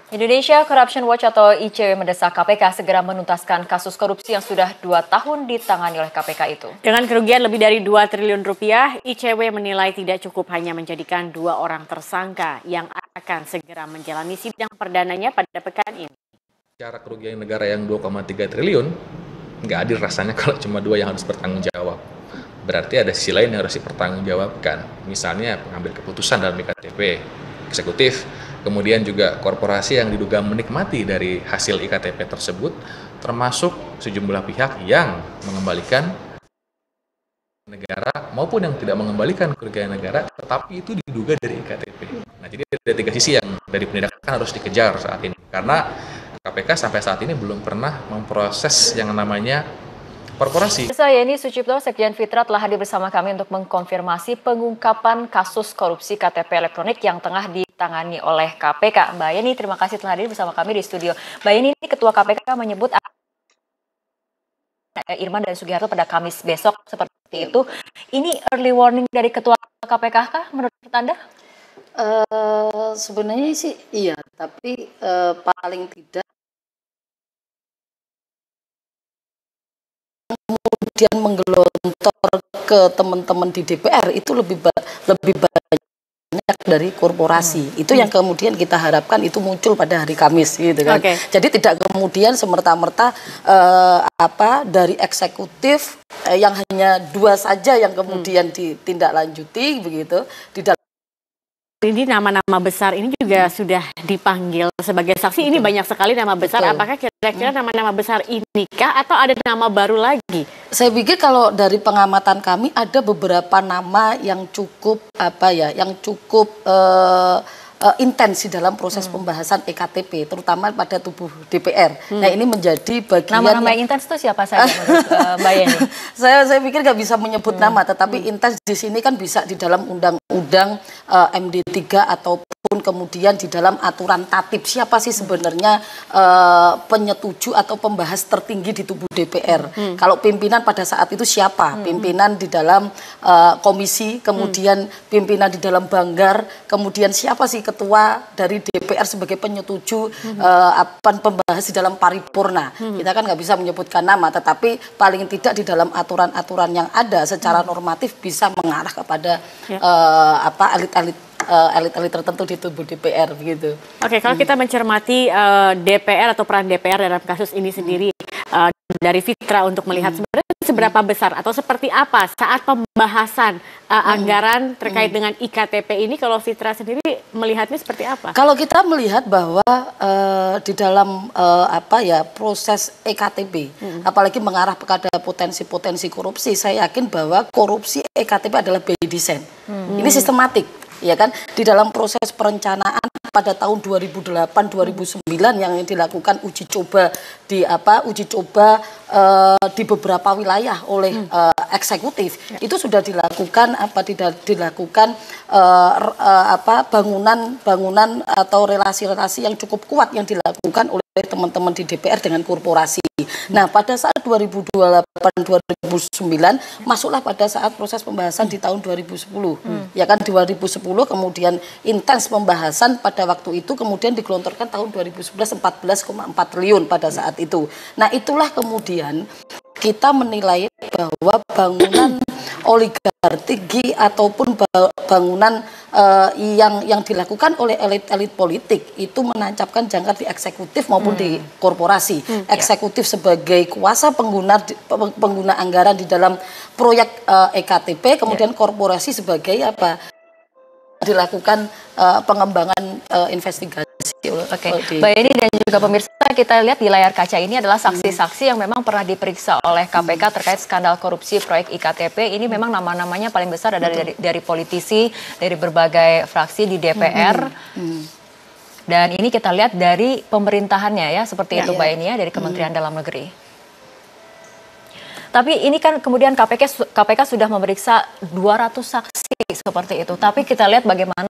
Indonesia Corruption Watch atau ICW mendesak KPK segera menuntaskan kasus korupsi yang sudah 2 tahun ditangani oleh KPK itu. Dengan kerugian lebih dari 2 triliun rupiah, ICW menilai tidak cukup hanya menjadikan 2 orang tersangka yang akan segera menjalani sidang perdananya pada pekan ini. Secara kerugian negara yang 2,3 triliun, nggak adil rasanya kalau cuma 2 yang harus bertanggung jawab. Berarti ada sisi lain yang harus dipertanggungjawabkan. Misalnya pengambil keputusan dalam IKTP, eksekutif, kemudian juga korporasi yang diduga menikmati dari hasil IKTP tersebut, termasuk sejumlah pihak yang mengembalikan negara maupun yang tidak mengembalikan kerugian negara, tetapi itu diduga dari IKTP. Nah, jadi ada 3 sisi yang dari penindakan harus dikejar saat ini. Karena KPK sampai saat ini belum pernah memproses yang namanya korporasi. Saya ini Sucipto, Sekjen Fitra telah hadir bersama kami untuk mengkonfirmasi pengungkapan kasus korupsi KTP elektronik yang tengah ditangani oleh KPK. Mbak Yeni, terima kasih telah hadir bersama kami di studio. Mbak Yeni, ini Ketua KPK menyebut Irman dan Sugiharto pada Kamis besok seperti itu. Ini early warning dari Ketua KPK kah menurut Anda? Sebenarnya sih iya, tapi paling tidak kemudian menggelontor ke teman-teman di DPR itu lebih banyak dari korporasi. Itu yang kemudian kita harapkan itu muncul pada hari Kamis gitu kan. Jadi tidak kemudian semerta-merta dari eksekutif yang hanya 2 saja yang kemudian ditindaklanjuti begitu di dalam. Ini nama-nama besar ini juga sudah dipanggil sebagai saksi. Ini banyak sekali nama besar. Apakah kira-kira nama-nama besar inikah atau ada nama baru lagi? Saya pikir kalau dari pengamatan kami ada beberapa nama yang cukup intens di dalam proses pembahasan EKTP, terutama pada tubuh DPR. Nah, ini menjadi bagian nama-nama yang intens itu siapa saja menurut Mbak Yeni? Saya pikir nggak bisa menyebut nama, tetapi intens di sini kan bisa di dalam undang-undang MD3 ataupun kemudian di dalam aturan tatip. Siapa sih sebenarnya penyetuju atau pembahas tertinggi di tubuh DPR? Kalau pimpinan pada saat itu siapa? Pimpinan di dalam komisi, kemudian pimpinan di dalam Banggar, kemudian siapa sih ketua dari DPR sebagai penyetuju pembahas di dalam paripurna. Kita kan nggak bisa menyebutkan nama, tetapi paling tidak di dalam aturan-aturan yang ada secara normatif bisa mengarah kepada elit-elit tertentu di tubuh DPR begitu. Oke, kalau kita mencermati DPR atau peran DPR dalam kasus ini sendiri dari Fitra untuk melihat sebenarnya seberapa besar atau seperti apa saat pembahasan anggaran terkait dengan IKTP ini, kalau Fitra sendiri melihatnya seperti apa? Kalau kita melihat bahwa di dalam proses EKTP, apalagi mengarah kepada potensi-potensi korupsi, saya yakin bahwa korupsi EKTP adalah by design. Ini sistematik. Ya kan, di dalam proses perencanaan pada tahun 2008-2009 yang dilakukan uji coba di beberapa wilayah oleh eksekutif, itu sudah dilakukan bangunan atau relasi-relasi yang cukup kuat yang dilakukan oleh teman-teman di DPR dengan korporasi. Nah, pada saat 2008-2009 masuklah pada saat proses pembahasan di tahun 2010. Ya kan, 2010 kemudian intens pembahasan pada waktu itu, kemudian digelontorkan tahun 2011 14,4 triliun pada saat itu. Nah, itulah kemudian kita menilai bahwa bangunan oligarki ataupun bangunan yang dilakukan oleh elit-elit politik itu menancapkan jangkar di eksekutif maupun di korporasi. Eksekutif sebagai kuasa pengguna anggaran di dalam proyek EKTP, kemudian korporasi sebagai dilakukan pengembangan investigasi. Mbak Yeni dan juga pemirsa, kita lihat di layar kaca ini adalah saksi-saksi yang memang pernah diperiksa oleh KPK terkait skandal korupsi proyek IKTP. Ini memang nama-namanya paling besar ada dari politisi, dari berbagai fraksi di DPR. Dan ini kita lihat dari pemerintahannya ya, seperti itu Mbak Yeni ya, dari Kementerian Dalam Negeri. Tapi ini kan kemudian KPK sudah memeriksa 200 saksi seperti itu. Tapi kita lihat bagaimana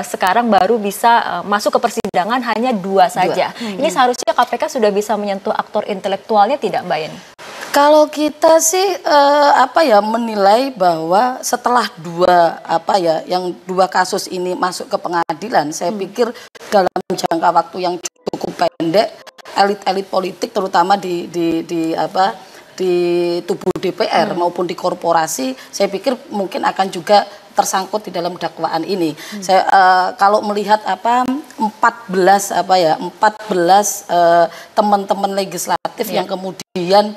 sekarang baru bisa masuk ke persidangan hanya 2 saja. Ini seharusnya KPK sudah bisa menyentuh aktor intelektualnya tidak, Mbak Yeni? Kalau kita sih menilai bahwa setelah yang dua kasus ini masuk ke pengadilan, saya pikir dalam jangka waktu yang cukup pendek, elit-elit politik terutama di tubuh DPR maupun di korporasi, saya pikir mungkin akan juga tersangkut di dalam dakwaan ini. Saya kalau melihat 14 teman-teman legislatif yang kemudian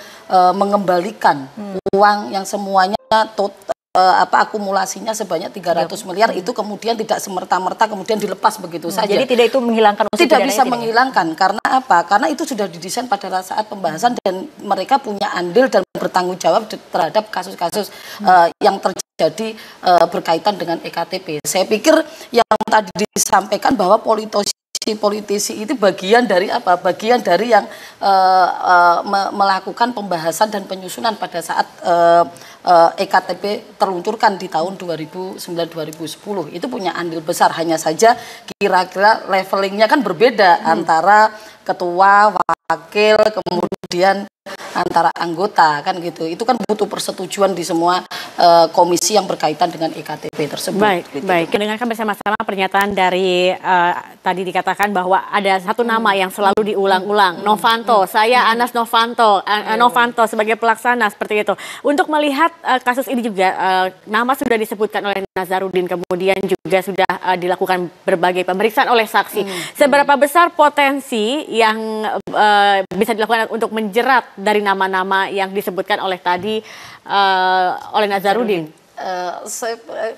mengembalikan uang yang semuanya akumulasinya sebanyak 300 miliar itu kemudian tidak semerta-merta kemudian dilepas begitu saja. Jadi tidak itu menghilangkan unsur tidak bisa tidak menghilangkan karena apa? Karena itu sudah didesain pada saat pembahasan dan mereka punya andil dan bertanggung jawab terhadap kasus-kasus yang terjadi berkaitan dengan EKTP. Saya pikir yang tadi disampaikan bahwa politisi itu bagian dari apa? Bagian dari yang melakukan pembahasan dan penyusunan pada saat EKTP terluncurkan di tahun 2009-2010. Itu punya andil besar, hanya saja kira-kira levelingnya kan berbeda antara ketua, wakil, kemudian antara anggota kan gitu. Itu kan butuh persetujuan di semua komisi yang berkaitan dengan EKTP tersebut. Baik, gitu. baik. Dengarkan bersama-sama pernyataan dari tadi dikatakan bahwa ada satu nama yang selalu diulang-ulang, Novanto. Saya Anas Novanto, Novanto sebagai pelaksana seperti itu. Untuk melihat kasus ini juga nama sudah disebutkan oleh Nazarudin, kemudian juga sudah dilakukan berbagai pemeriksaan oleh saksi. Seberapa besar potensi yang bisa dilakukan untuk menjerat dari nama-nama yang disebutkan oleh tadi oleh Nazarudin?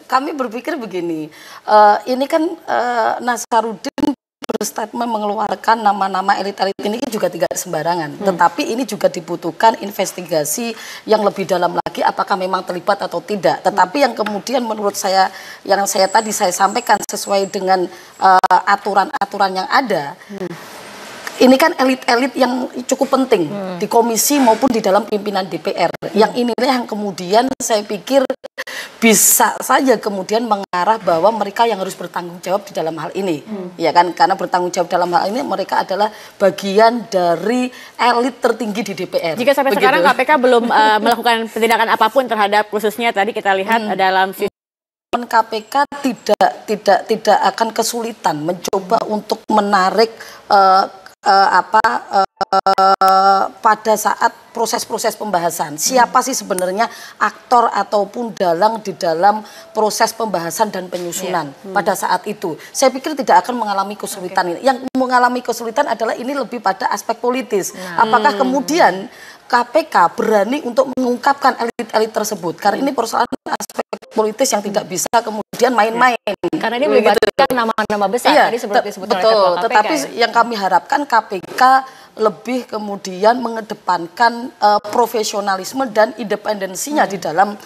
Kami berpikir begini, ini kan Nazarudin berstatement mengeluarkan nama-nama elit-elit ini juga tidak sembarangan, tetapi ini juga dibutuhkan investigasi yang lebih dalam lagi apakah memang terlibat atau tidak. Tetapi yang kemudian menurut saya, yang saya tadi saya sampaikan sesuai dengan aturan-aturan yang ada, ini kan elit-elit yang cukup penting di komisi maupun di dalam pimpinan DPR. Yang inilah yang kemudian saya pikir bisa saja kemudian mengarah bahwa mereka yang harus bertanggung jawab di dalam hal ini. Ya kan, karena bertanggung jawab dalam hal ini mereka adalah bagian dari elit tertinggi di DPR. Jika sampai sekarang KPK belum melakukan tindakan apapun terhadap khususnya tadi kita lihat dalam KPK tidak akan kesulitan mencoba untuk menarik pada saat proses-proses pembahasan. Siapa sih sebenarnya aktor ataupun dalang di dalam proses pembahasan dan penyusunan pada saat itu. Saya pikir tidak akan mengalami kesulitan ini. Yang mengalami kesulitan adalah ini lebih pada aspek politis. Apakah kemudian KPK berani untuk mengungkapkan elit-elit tersebut? Karena ini persoalan aspek politis yang tidak bisa kemudian main-main. Karena ini melibatkan nama-nama besar tadi seperti disebutkan oleh Ketua KPK. Tetapi yang kami harapkan KPK lebih kemudian mengedepankan profesionalisme dan independensinya di dalam